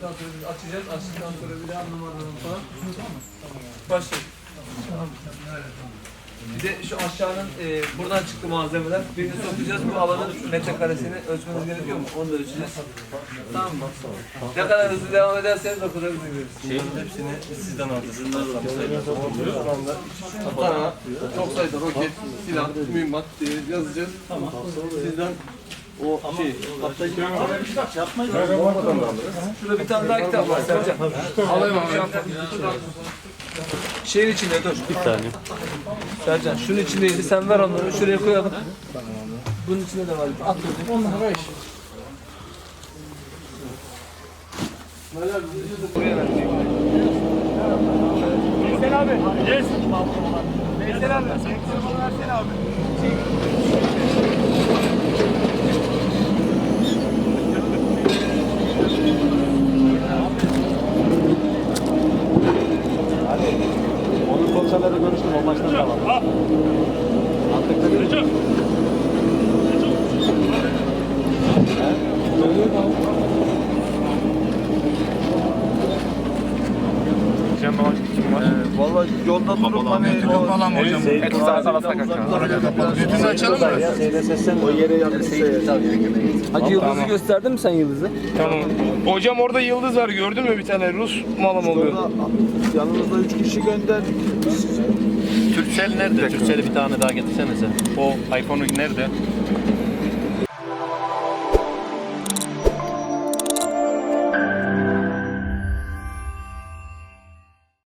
Açtıktan sonra biz açacağız. Açtıktan sonra bir daha numaralarını falan. Başlayalım. Bir de şu aşağının buradan çıktı malzemeler. Birini sokacağız. Bu alanın metrekaresini ölçmeniz gerekiyor mu? Onu da ölçeceğiz. Tamam mı? Ne kadar hızlı devam ederseniz o kadar hızlı görürüz. Şeyin hepsini sizden aldık. Tamam. Çok sayıda roket, silah, mühimmat diye yazacağız. Tamam. Sizden o şey, Yapmayın. şurada bir tane daha kitap var Sercan. Alayım abi. Şeyin içinde dur. Bir tane. Sercan şunun içindeydi. Sen ver onları. Şuraya koyalım. Bunun içinde de var. At öyle. Onlar var. Buraya ver. Veysel abi. Yes. Veysel abi. Versene abi. Onun konserleri görüştüm o maçtan da var. Vallahi yolda durup hani Falan hocam. etkisiz arasına kaçıyor. Yüzünü açalım mı? O yere yakınsa Hacı Yıldız'ı gösterdin mi sen Yıldız'ı? Tamam. Hocam orada yıldız var gördün mü bir tane Rus malım oluyor. Yanımızda 3 kişi gönderdik. Türkcell nerede? Türkcell'i bir tane daha getirsenize. O iPhone'u nerede?